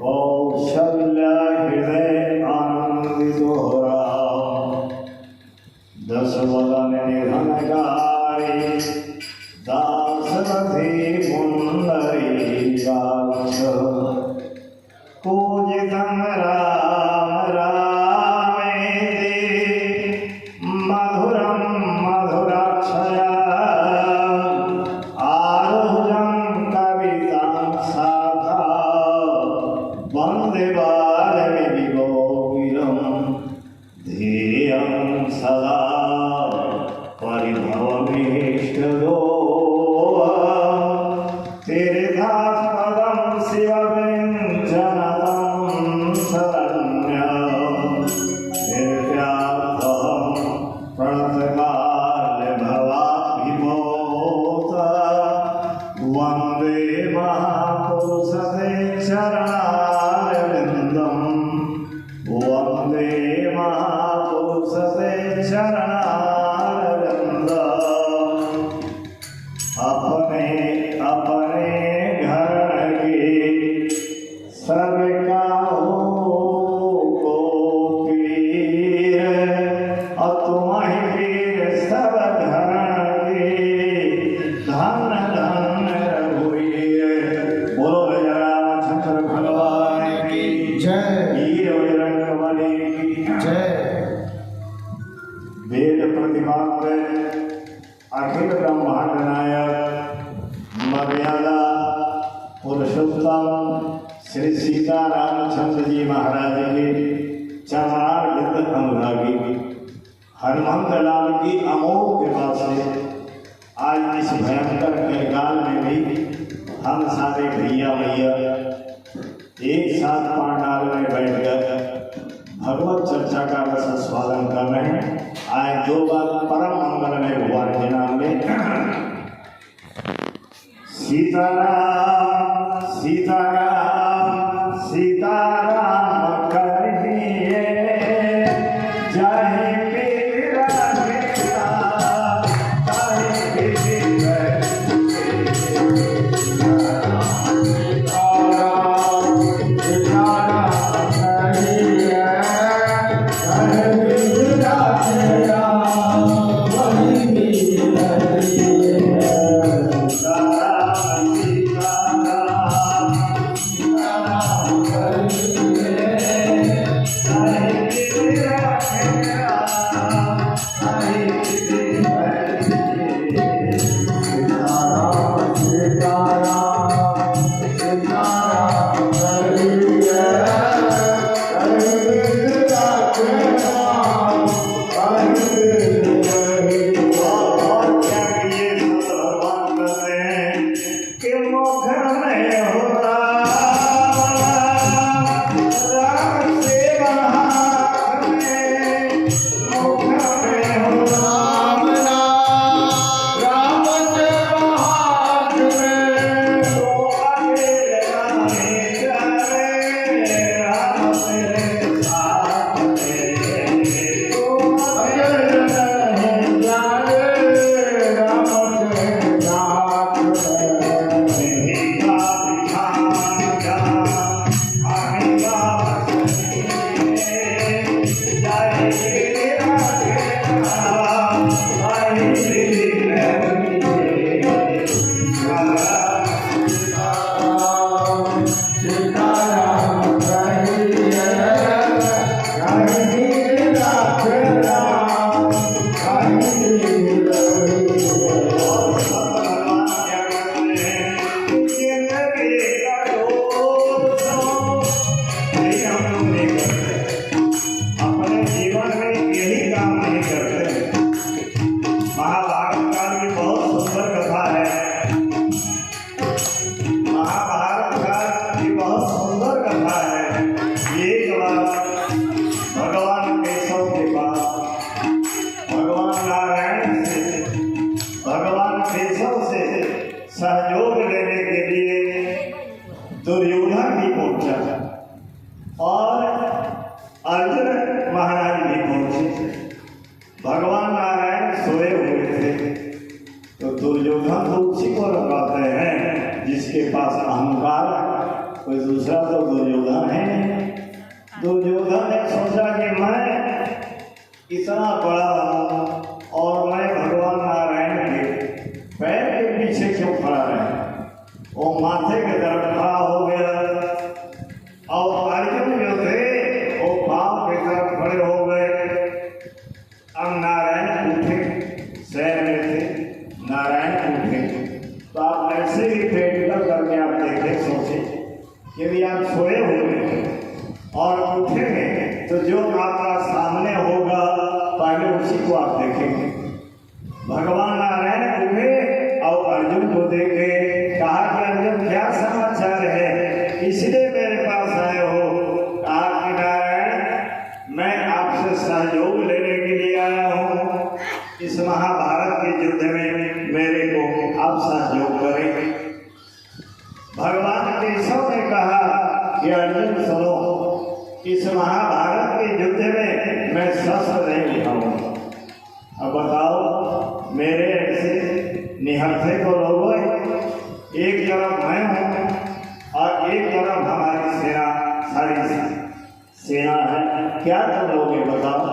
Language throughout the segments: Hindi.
कौशल्या हृदय आनंदितोरा दस वदन निधनकारी दासरथी पुंडरीकाक्ष पूजितं राम रामेति मधुरं मधुराक्षरा आरुह्यं कवितां साखा वन्दे वाल्मीकिगोकुलं ध्येयं सदा परिभवभीष्टदो तेरे दास पदं शिवव्यञ्जनतं शरण्यं निर्व्याधं प्रणतकाले भवाभिभूत वन्दे महापुरुषते चरणारविन्दं वन्दे महापुरुषते चरणारविन्दम् अपने अपने घर की सबका को पीर और तुम्हारी पीर सब घर की धन धन रघुवीर। बोलो रामचंद्र भगवान की जय, वीर बजरंगबली की जय। वेद प्रतिपाद्य अखिल ब्रह्मांड नायक मर्यादा पुरुषोत्तम श्री सीता रामचंद्र जी महाराज के चरणारविंद अनुरागी हनुमंत लाल की अमोघ कृपा से आज इस भयंकर कलकाल में भी हम सारे भैया भैया एक साथ पांडाल में बैठकर भगवत चर्चा का रस स्वागत कर रहे हैं। आज दो बार परम मंगल में भगवान के नाम में सीताराम सीताराम सीताराम कर दिए जय पीर सहयोग लेने के लिए दुर्योधन भी पहुंचा और अर्जुन महाराज भी पहुंचे। भगवान नारायण सोए हुए थे तो दुर्योधन तो उसी को लगाते हैं जिसके पास अहंकार कोई दूसरा तो दुर्योधन है। दुर्योधन ने सोचा कि मैं इतना बड़ा हूँ और मैं भगवान नारायण के पैर के पीछे क्यों खड़ा रहे। वो माथे के तरफ खड़ा हो गया और अर्जुन जो थे वो पाँव की तरफ खड़े हो गए। अब नारायण उठे, शहर में थे, नारायण उठे तो आप ऐसे ही प्रैक्टिकल करके आप देखें, सोचे कि यदि आप सोए हुए और उठेंगे तो जो आपका सामने होगा पहले उसी को आप देखेंगे। भगवान नारायण उठे और अर्जुन को देखे, कहा कि अर्जुन क्या समाचार है, इसलिए मेरे पास आए हो। कहा कि नारायण मैं आपसे सहयोग लेने के लिए आया हूँ, इस महाभारत के युद्ध में मेरे को आप सहयोग करें। भगवान केशव ने कहा कि अर्जुन सुनो, इस महाभारत के युद्ध में मैं शस्त्र नहीं उठाऊंगा। अब बताओ मेरे ऐसे निहत्थे को लोगों, एक तरफ मैं हूँ और एक तरफ हमारी सेना, सारी सेना है, क्या तुम लोगे बताओ।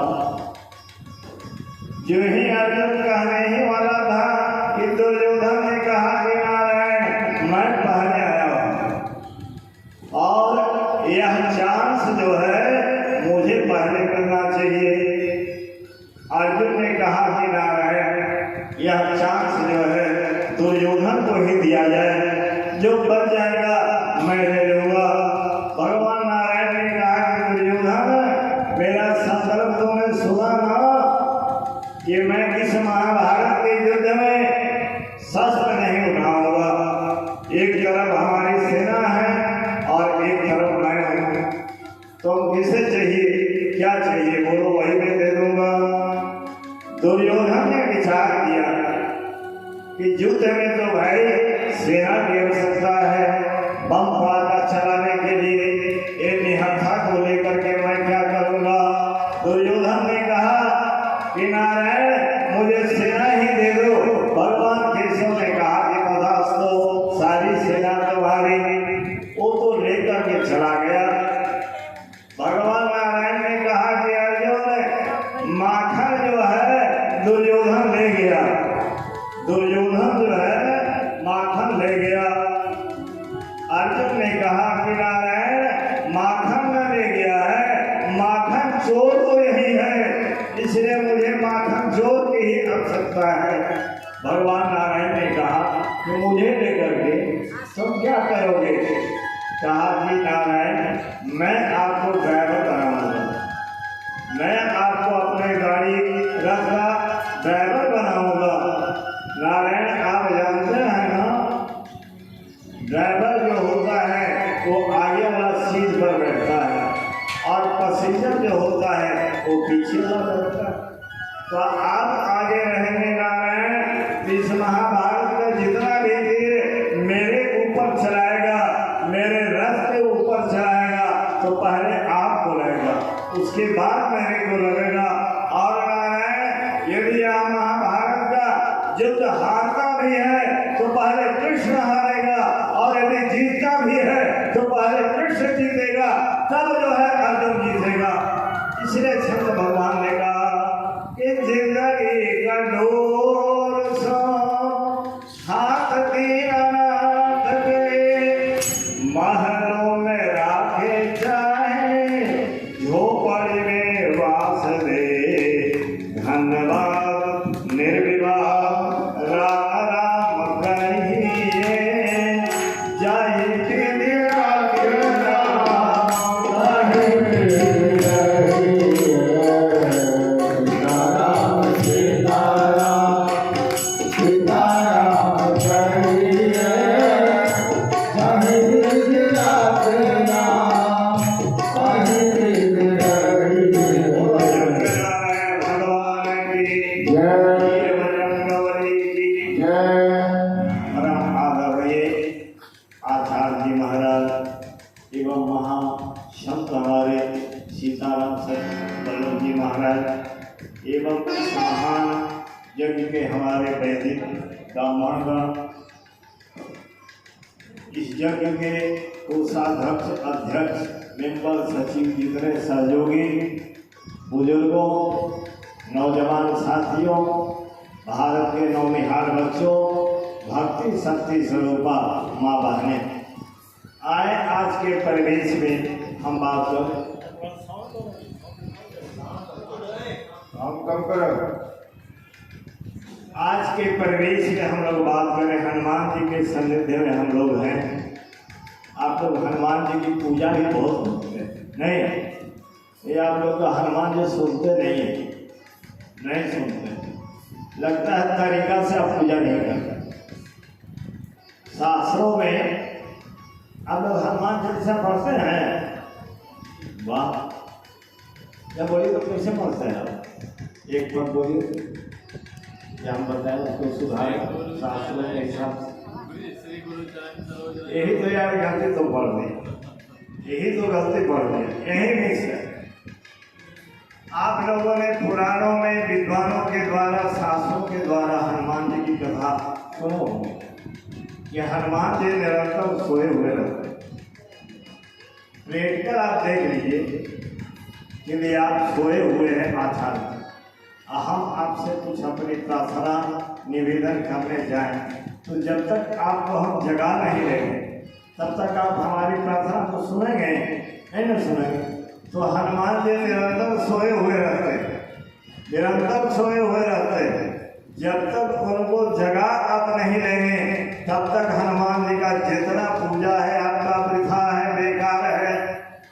जो ही अर्जुन कहने ही वाला था कि दुर्योधन ने कहा कि नारायण मैं पहले आया हूँ और यह चांस जो है मुझे पहले करना चाहिए। अर्जुन ने कहा कि नारायण यह चांस जो है दुर्योधन को ही दिया जाए, जो बच जाएगा मैं ले लूंगा। भगवान नारायण ने कहा कि दुर्योधन मेरा संकल्प तुमने सुना ना कि मैं इस महाभारत के युद्ध में शस्त्र नहीं उठाऊंगा। एक तरफ हमारी सेना है और एक तरफ मैं हूँ, तुम किसे चाहिए, क्या चाहिए बोलो, वही मैं दे दूंगा। दुर्योधन ने विचार किया कि युद्ध में तो भाई सेना की आवश्यकता है, बम पड़ाका चलाने के लिए ये निहत्था को लेकर के मैं क्या करूंगा। दुर्योधन ने कहा कि नारायण मुझे सेना ही दे दो। भगवान केशव ने कहा कि तथास्तु, सारी सेना तुम्हारी। वो तो लेकर के चला गया। भगवान नारायण ने कहा कि अर्जुन माखन जो है दुर्योधन ले गया, दुर्योधन जो है माखन ले गया। अर्जुन ने कहा कि नारायण माखन न ले गया है, माखन चोर तो यही है, इसलिए मुझे माखन चोर की ही आवश्यकता है। भगवान नारायण ने कहा कि मुझे लेकर के तुम क्या करोगे। कहा कि नारायण मैं आपको ड्राइवर बनाऊंगा, मैं आपको अपने गाड़ी रथ का ड्राइवर बनाऊंगा। नारायण आप जानते हैं ना, ड्राइवर जो होता है वो आगे वाला सीट पर बैठता है और पैसेंजर जो होता है वो पीछे वाला बैठता है। तो आप आगे रहेंगे नारायण, इस महाभारत का जितना भी तीर मेरे ऊपर चलाएगा, मेरे रथ के ऊपर चलाएगा, तो पहले आपको लगेगा, उसके बाद मेरे को लगेगा। और नारायण यदि आप महाभारत का युद्ध हारता भी है तो पहले कृष्ण हारेगा, और यदि जीतता भी है तो पहले कृष्ण जीतेगा, तब जो है अर्जुन जीतेगा। इसलिए छंद भगवान ने कहा कि जिंदगी का डोर सो हाथ दिया महलों में राखे चाहे, झोपड़ी में वास दे धन्यवाद निर्विवाद राम राम कहिए जय आचार्य जी महाराज एवं महासंत हमारे सीताराम वल्लभ जी महाराज एवं इस महान यज्ञ के हमारे वैदिक ब्राह्मणगण, इस यज्ञ के कोषाध्यक्ष, अध्यक्ष, मेंबर, सचिव, जितने सहयोगी, बुजुर्गों, नौजवान साथियों, भारत के नौनिहाल बच्चों, भक्ति शक्ति स्वरूपा माँ बहनें, आए आज के परिवेश में हम बात करें। आज के परिवेश में हम लोग बात करें, हनुमान जी के सानिध्य में हम लोग हैं। आप लोग हनुमान जी की पूजा भी बहुत सुनते हैं, नहीं? ये आप लोग का हनुमान जी सुनते नहीं सुनते, लगता है तरीका से आप पूजा नहीं करते। शास्त्रों में आप लोग हनुमान चालीसा पढ़ते हैं? वाह, जब बोलिए तो कैसे पढ़ते हैं आप? एक पद बोलिए, क्या हम बताएं उसको सुधार शास्त्रों के हिसाब से। यही तो यार गलती तो पढ़ दी, यही तो गलती पढ़ दी, यही मिक्स है। आप लोगों ने पुराणों में विद्वानों के द्वारा, शास्त्रों के द्वारा हनुमान जी की कथा सुनो होंगे कि हनुमान जी निरंतर सोए हुए रहते। लेट कर आप देख लीजिए कि आप सोए हुए हैं आचार्य। हम आपसे कुछ अपनी प्रार्थना निवेदन करने जाएं तो जब तक आपको हम जगा नहीं रहेंगे तब तक आप हमारी प्रार्थना को सुनेंगे नहीं ना सुनेंगे। तो हनुमान जी निरंतर सोए हुए रहते, निरंतर सोए हुए रहते। जब तक उनको जगा आप नहीं लेंगे तब तक हनुमान जी का जितना पूजा है आपका वृथा है, बेकार है।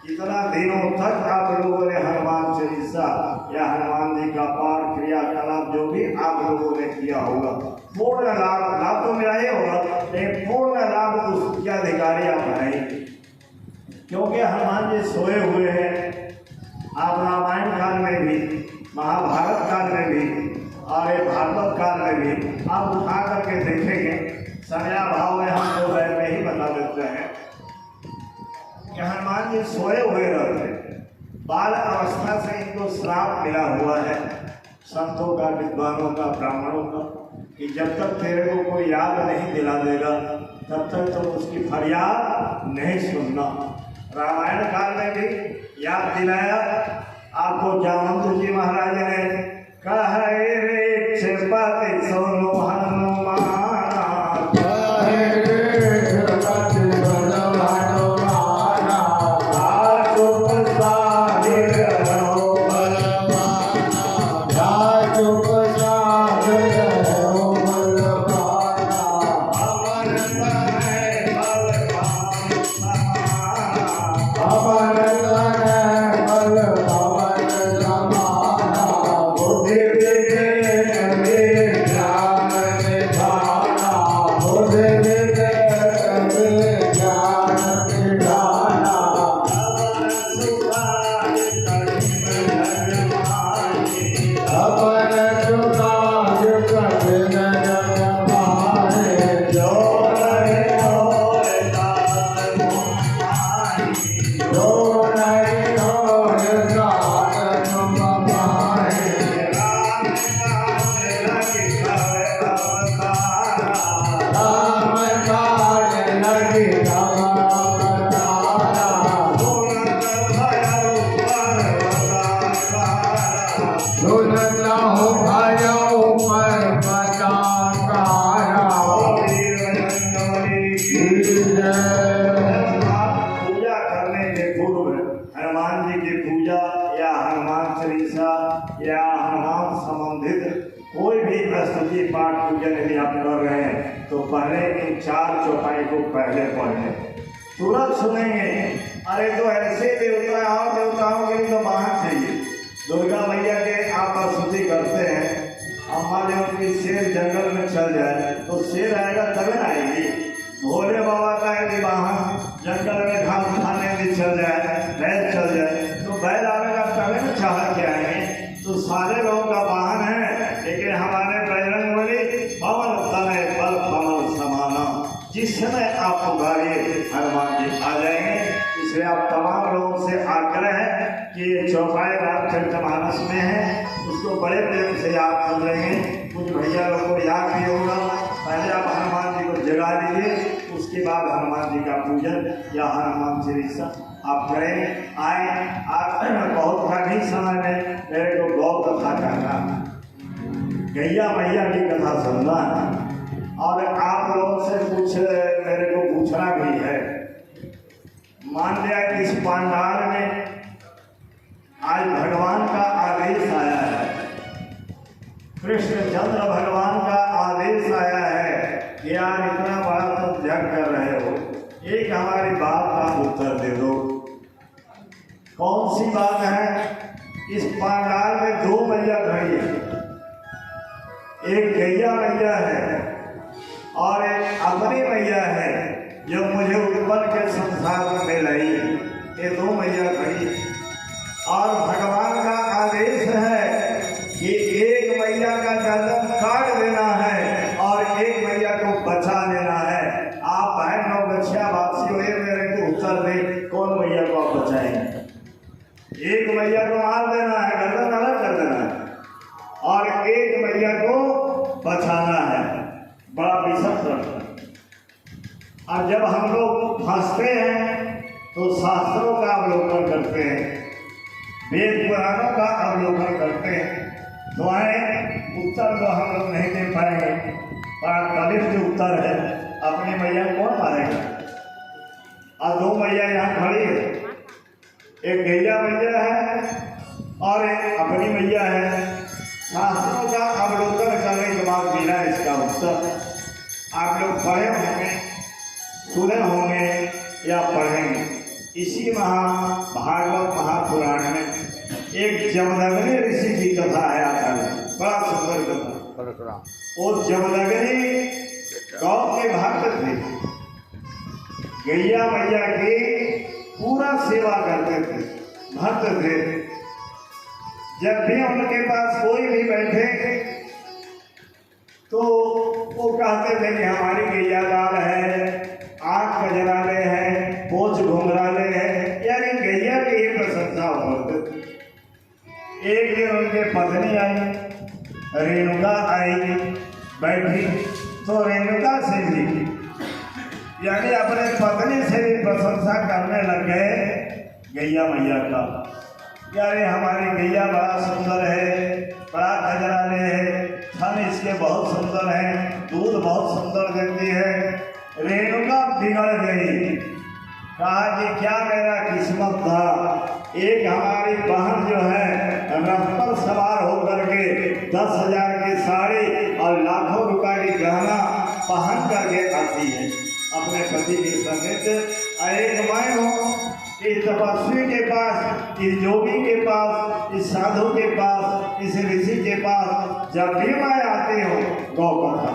इतना दिनों तक आप लोगों ने हनुमान चालीसा या हनुमान जी का पाठ क्रियाकलाप जो भी आप लोगों ने किया होगा, पूर्ण लाभ तो मेरा ही होगा, लेकिन पूर्ण लाभ उसके अधिकारी आप नहीं, क्योंकि हनुमान जी सोए हुए हैं। आप रामायण काल में भी, महाभारत काल में भी और ये भागवत काल में भी आप उठा करके देखेंगे। संज्ञा भाव में हम लोग में ही बता देते हैं कि हनुमान जी सोए हुए रहते। बाल अवस्था से इनको श्राप मिला हुआ है संतों का, विद्वानों का, ब्राह्मणों का, कि जब तक तेरे को कोई याद नहीं दिला देगा तब तक तो उसकी फरियाद नहीं सुनना। रामायण काल में भी याद दिलाया आपको। जामवंत जी महाराज ने कहा, रे क्षपति सोनो हनुमान, पाठ पूजन यदि आप कर रहे हैं तो पहले इन 4 चौपाई को पहले पढ़ें, तुरंत सुनेंगे। अरे तो ऐसे देवता और देवताओं के लिए तो बाहर चाहिए। दुर्गा मैया के आप स्तुति करते हैं, मान लो कि शेर जंगल में चल जाए तो शेर आएगा तभी ना आएगी। भोले बाबा का यदि वाहन जंगल में घास खाने यदि चल जाए, बैल चल जाए तो बैल आएगा तभी ना चाह के आएंगे। तो सारे लोगों का वाहन है, लेकिन हमारे बजरंगबली पवन तनय बल पवन समाना, जिस समय आप पुकारिए हनुमान जी आ जाएंगे। इसलिए आप तमाम लोगों से आग्रह है कि ये चौपाई रामचरितमानस में है, उसको बड़े प्रेम से याद कर लेंगे। कुछ भैया लोग को याद भी होगा, पहले आप हनुमान जी को जगा लीजिए, उसके इसके बाद हनुमान जी का पूजन या हनुमान चालीसा आप करें। आए आप बहुत कठिन समय में मेरे को गौ कथा कहना, गैया मैया की कथा सुनना है और आप लोगों से मेरे को पूछना भी है। मान लिया इस पंडाल में आज भगवान का आदेश आया है, कृष्णचंद्र भगवान का आदेश आया है कि यार इतना बड़ा तुम जग कर रहे हो, एक हमारी बात का उत्तर दे दो। कौन सी बात है? इस पंडाल में दो मैया खड़ी है, एक गैया मैया है और एक अपनी मैया है जो मुझे उत्पन्न के संसार में मिलाई। ये दो मैया खड़ी है और भगवान का आदेश है कि एक मैया का गर्दन काट देना है और एक मैया को बचा लेना है। आप बहन नौगछिया वासी हुए, मेरे को उत्तर दे, कौन मैया को आप बचाएंगे? एक मैया को मार देना है, गर्दन अलग कर देना है और एक मैया को बचाना है। बड़ा विशेष है। और जब हम लोग फंसते हैं तो शास्त्रों का अवलोकन करते हैं, वेद पुराणों का अवलोकन करते हैं, तो उत्तर तो हम लोग नहीं दे पाएंगे। बड़ा कलिष्ठ उत्तर है, अपनी मैया कौन मारेगा? और दो मैया यहाँ खड़ी है, एक गैया मैया है और एक अपनी मैया है। शास्त्रों का अवलोकन करने के बाद मिला इसका उत्तर। आप लोग पढ़े होंगे, सुने होंगे या पढ़ेंगे। इसी भागवत महापुराण में एक जमदग्नि ऋषि की कथा है आता है, बड़ा सुंदर कथा। वो जमदग्नि गौ के भक्त थे, गैया मैया की पूरा सेवा करते थे, भक्त थे। जब भी उनके पास कोई भी बैठे तो वो कहते थे कि हमारी गैया लाल है, आँख कजराले है, पोछ घुंघराले है, यानी गैया की ही प्रशंसा करते थे। एक दिन उनके पत्नी आई, रेणुका आई, बैठी तो रेणुका से भी यानी अपने पत्नी से भी प्रशंसा करने लग गए गैया मैया का। यारे हमारी गैया बड़ा सुंदर है, बड़ा कजराले है, थन इसके बहुत सुंदर है, दूध बहुत सुंदर देती है। रेणुका बिगड़ गई, कहा कि क्या मेरा किस्मत था, एक हमारी बहन जो है रथ पर सवार होकर के 10,000 की साड़ी और लाखों रुपए की गहना पहन करके आती है अपने पति के समेत। एक मैं हूँ इस तपस्वी के पास, इस योगी के पास, इस साधु के पास, इस ऋषि के पास जब भी मैं आती हूँ गौ कथा,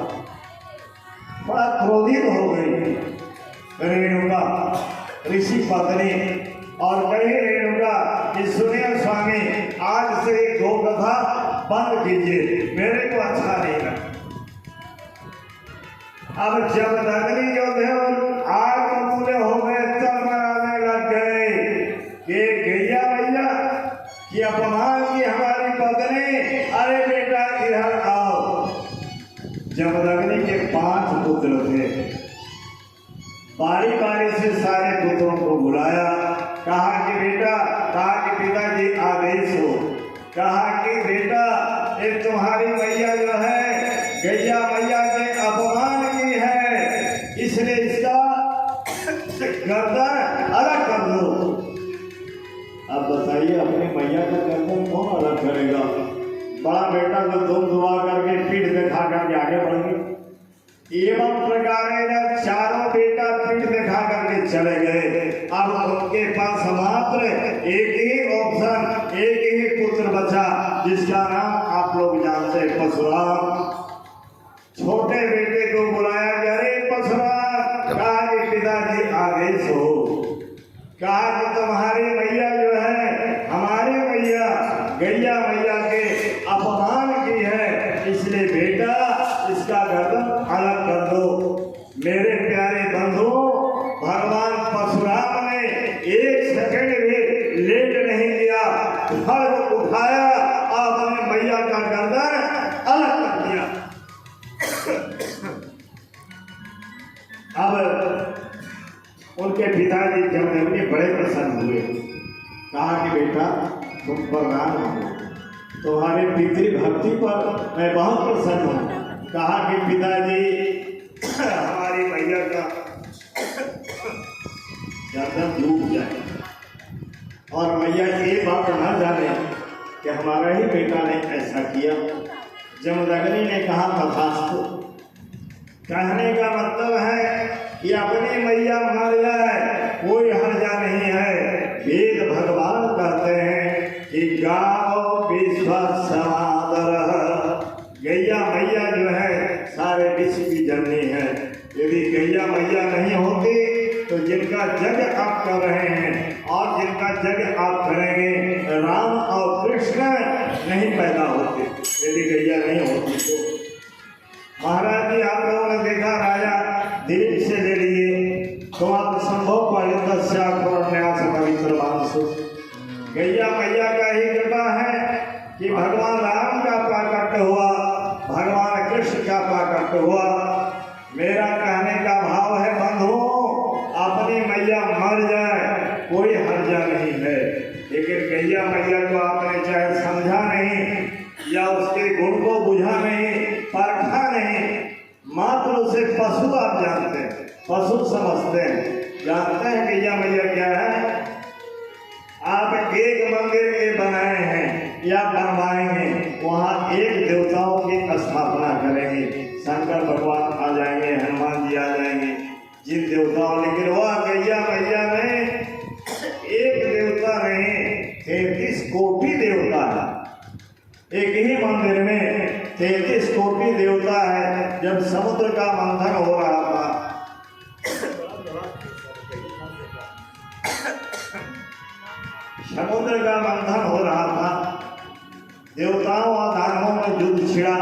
बड़ा क्रोधित हो गई रेणुका ऋषि पत्नी और कही रेणुका कि सुनिए स्वामी, आज से गौ कथा बंद कीजिए, मेरे को अच्छा नहीं लगा। अब जमदग्नि जो थे आग बबूले हो गए, तलमराने लग गए कि गैया मैया कि अपमान की हमारी पत्नी, अरे बेटा इधर आओ। जमदग्नि के 5 पुत्र थे, बारी बारी से सारे पुत्रों को बुलाया, कहा कि बेटा, कहा कि पिताजी आदेश हो, कहा कि बेटा एक तुम्हारी मैया जो है गैया मैया के अपमान की है, इसलिए इसका गर्दन अलग कर दो। अब बताइए अपनी मैया का गर्दन कौन अलग करेगा? बड़ा बेटा तो दुम दुआ करके पीठ दिखा करके आगे बढ़ गए। एवं प्रकार जब चारों बेटा पीठ दिखा करके चले गए, अब उनके पास मात्र एक ही ऑप्शन, एक ही पुत्र बचा जिसका नाम आप लोग जानते हैं, परशुराम। छोटे बेटे को बुलाया गया, अरे परशुराम, कहा कि पिताजी आदेश हो, कहा कि तुम्हारी मैया जो है हमारी मैया गैया मैया के अपमान की है, इसलिए बेटा इसका गर्दन अलग कर दो। मेरे प्यारे बंधु, भगवान परशुराम ने 1 सेकंड भी लेट नहीं किया, खड्ग उठाया और अपने मैया का गर्दन अलग कर दिया। अब कहा कि बेटा तुम प्रणाम हो, तुम्हारे पितृ भक्ति पर मैं बहुत प्रसन्न हूँ। कहा कि पिताजी हमारी मैया का गर्दन डूब जाए और मैया ये बात न जाने कि हमारा ही बेटा ने ऐसा किया। जमदग्नि ने कहा तथास्तु। कहने का मतलब है कि अपनी मैया मर जाए कोई हर्जा नहीं है। वेद भगवान कहते हैं कि गाओ विश्व समादर, गैया मैया जो है सारे विश्व की जननी है। यदि गैया मैया नहीं होती तो जिनका जग आप कर रहे हैं और जिनका जग आप करेंगे राम और कृष्ण नहीं पैदा होते यदि गैया नहीं होती तो। महाराज जी आप लोगों ने देखा राजा दिलीप से ले लिए तो आप संभव न्यास पवित्र मानसु। गैया मैया का ही कृपा है कि भगवान राम का प्राकट्य हुआ, भगवान कृष्ण का प्राकट्य हुआ। मेरा कहने का भाव है बंधुओं, अपनी मैया मर जाए कोई हर्जा नहीं है, लेकिन गैया मैया को आपने चाहे समझा नहीं या उसके गुण को बुझा नहीं, परखा नहीं, मात्र उसे पशु आप जानते हैं, पशु समझते हैं। जानते हैं गैया मैया क्या है? आप एक मंदिर के बनाए हैं या बनवाएंगे, वहाँ एक देवताओं की स्थापना करेंगे। शंकर भगवान आ जाएंगे, हनुमान जी आ जाएंगे, जिन देवताओं, लेकिन वह गैया मैया में एक देवता नहीं 33 कोटि देवता है। एक ही मंदिर में 33 कोटि देवता है। जब समुद्र का मंथन हो रहा था समुद्र का मंथन हो रहा था, देवताओं और दानवों में युद्ध छिड़ा।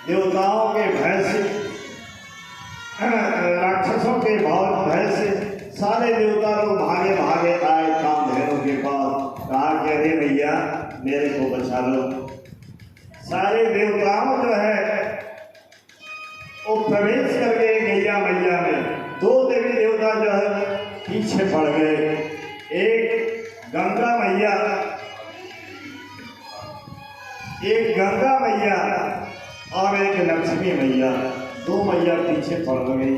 देवताओं के भय से, राक्षसों के भय से सारे देवता लोग भागे भागे आए कामधेनु के पास। कहा कि अरे भैया मेरे को बचा लो। सारे देवताओं जो है वो प्रवेश कर गए गैया मैया में। दो देवी देवता जो है पीछे पड़ गए, एक गंगा मैया और एक लक्ष्मी मैया, दो मैया पीछे पड़ गई।